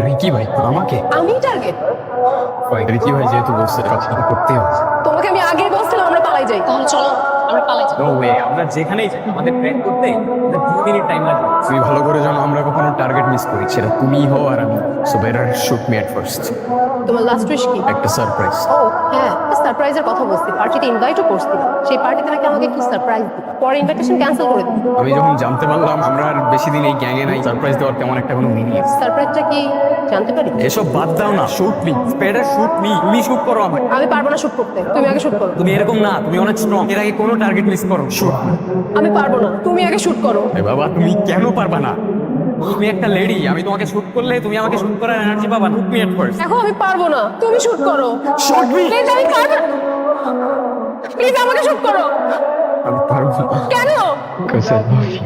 Ricky ভাই আমাকে আমি টার্গেট? রিকি ভাই যেহেতু বলছে কাজটা করতে হবে। তোমাকে আমি আগে বলছিলাম আমরা পালাই যাই। তাহলে চলো আমরা পালাই যাই। নো ওয়ে, আমরা যেখানেই যাই আমাদের ট্র্যাক করতে আমাদের 2 মিনিট টাইম লাগবে। তুমি ভালো করে জানো আমরা কখনো টার্গেট মিস করি, সেটা তুমিই হও আর আমি। So better shoot me at first. তোমার লাস্ট উইশ কি? একটা সারপ্রাইজ। ও হ্যাঁ, সারপ্রাইজের কথা বলছি। পার্টিতে ইনভাইটও করছিলাম। সেই পার্টিতে নাকি আমাকে একটু সারপ্রাইজ দিবে। পরে ইনভাইটেশন ক্যান্সেল করে দিই। আমি যখন জানতে পারলাম আমরা আর বেশি দিন এই গ্যাংয়ে নাই, সারপ্রাইজ দেওয়ার তেমন একটা কোনো মিনিং নেই। সারপ্রাইজটা কি জানতে পারি? এসব বাদ দাও না, shoot me, better shoot me, তুমি শুট করো আমাকে। আমি পারবো না শুট করতে, তুমি আগে শুট করো। তুমি এরকম না, তুমি অনেক স্ট্রং, এর আগে কোনো টার্গেট মিস করো। শুট। আমি পারবো না, তুমি আগে শুট করো। এ বাবা তুমি কেন পারবা না? তুমি একটা লেডি, আমি তোমাকে শুট করলে তুমি আমাকে শুট করার এনার্জি পাবা। Shoot me at first. দেখো আমি পারবো না, তুমি শুট করো। Shoot me. প্লিজ আমি পারবো না। প্লিজ আমাকে শুট করো। আমি পারবো না। কেন? Because I love you.